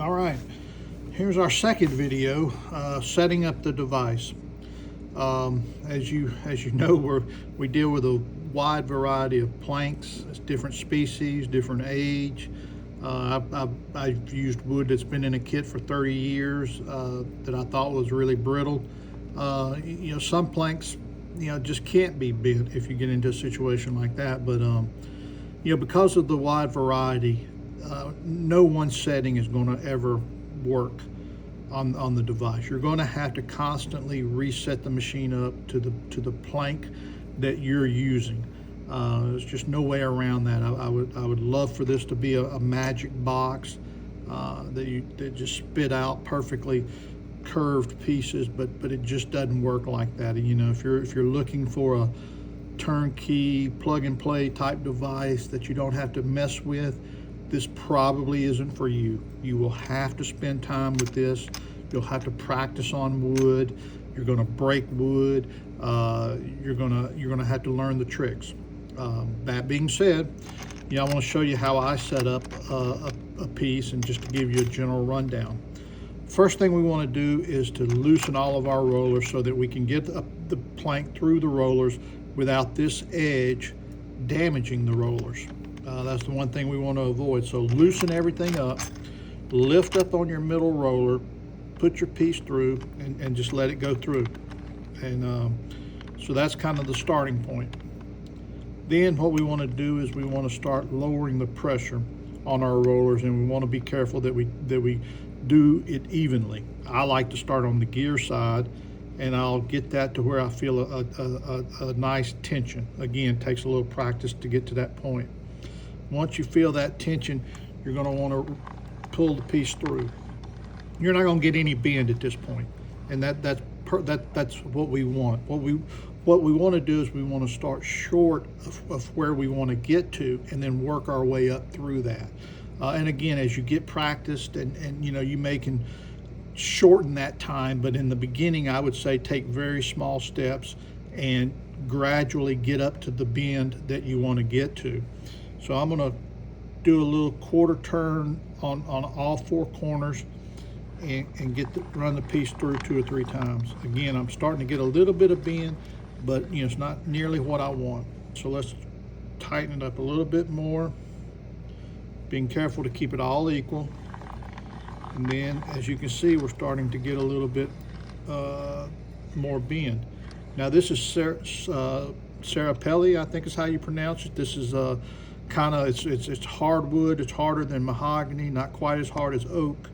All right, here's our second video, setting up the device. As you know, we deal with a wide variety of planks, different species, different age. I've used wood that's been in a kit for 30 years that I thought was really brittle. Some planks, just can't be bent if you get into a situation like that. But because of the wide variety, no one setting is going to ever work on the device. You're going to have to constantly reset the machine up to the plank that you're using. There's just no way around that. I would love for this to be a magic box that just spit out perfectly curved pieces, but it just doesn't work like that. If you're looking for a turnkey plug and play type device that you don't have to mess with, this probably isn't for you. You will have to spend time with this. You'll have to practice on wood. You're going to break wood. You're gonna have to learn the tricks. That being said, I want to show you how I set up a piece, and just to give you a general rundown. First thing we want to do is to loosen all of our rollers so that we can get the plank through the rollers without this edge damaging the rollers. That's the one thing we want to avoid. So loosen everything up, lift up on your middle roller, put your piece through, and just let it go through. And so that's kind of the starting point. Then what we want to do is we want to start lowering the pressure on our rollers, and we want to be careful that we do it evenly. I like to start on the gear side, and I'll get that to where I feel a nice tension. Again, it takes a little practice to get to that point. Once you feel that tension, you're going to want to pull the piece through. You're not going to get any bend at this point, and that's what we want. What we want to do is we want to start short of where we want to get to, and then work our way up through that. And again, as you get practiced, and you can shorten that time, but in the beginning, I would say take very small steps and gradually get up to the bend that you want to get to. So I'm going to do a little quarter turn on all four corners and run the piece through 2 or 3 times. Again, I'm starting to get a little bit of bend, but it's not nearly what I want. So let's tighten it up a little bit more, being careful to keep it all equal. And then, as you can see, we're starting to get a little bit more bend. Now this is Sarapelli, I think is how you pronounce it. This is it's hardwood. It's harder than mahogany, not quite as hard as oak.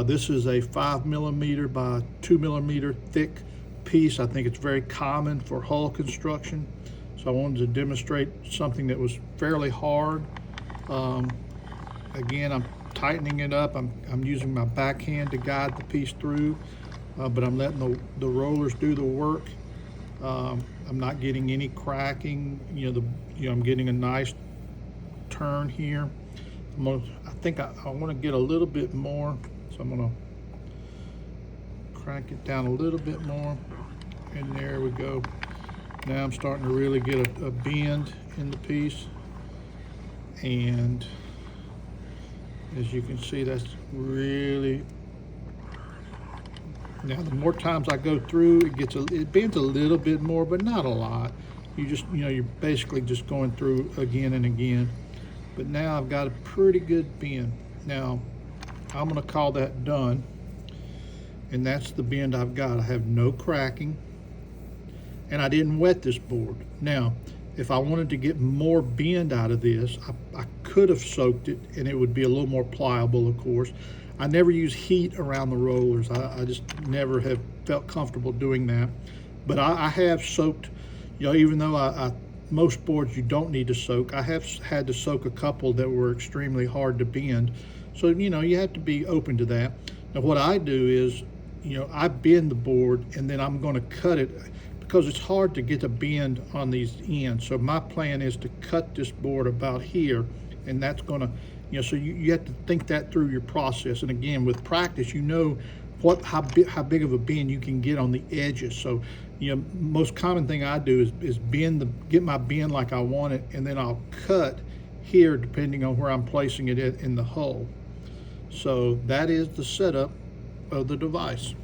This is a 5mm by 2mm thick piece. I think it's very common for hull construction. So I wanted to demonstrate something that was fairly hard. Again, I'm tightening it up. I'm using my backhand to guide the piece through, but I'm letting the rollers do the work. I'm not getting any cracking. I'm getting a nice turn here. I think I want to get a little bit more, so I'm going to crank it down a little bit more, and there we go. Now I'm starting to really get a bend in the piece, and as you can see, that's really, now the more times I go through, it bends a little bit more, but not a lot. You're basically just going through again and again. But now I've got a pretty good bend. Now I'm going to call that done, and that's the bend I've got. I have no cracking, and I didn't wet this board. Now, if I wanted to get more bend out of this, I could have soaked it, and it would be a little more pliable, of course. I never use heat around the rollers. I just never have felt comfortable doing that. But I have soaked, even though most boards you don't need to soak, I have had to soak a couple that were extremely hard to bend. So, you have to be open to that. Now, what I do is, I bend the board, and then I'm going to cut it, because it's hard to get a bend on these ends. So my plan is to cut this board about here, and that's going to, so you have to think that through your process. And again, with practice, how big of a bend you can get on the edges. So, most common thing I do is get my bend like I want it, and then I'll cut here depending on where I'm placing it in the hull. So that is the setup of the device.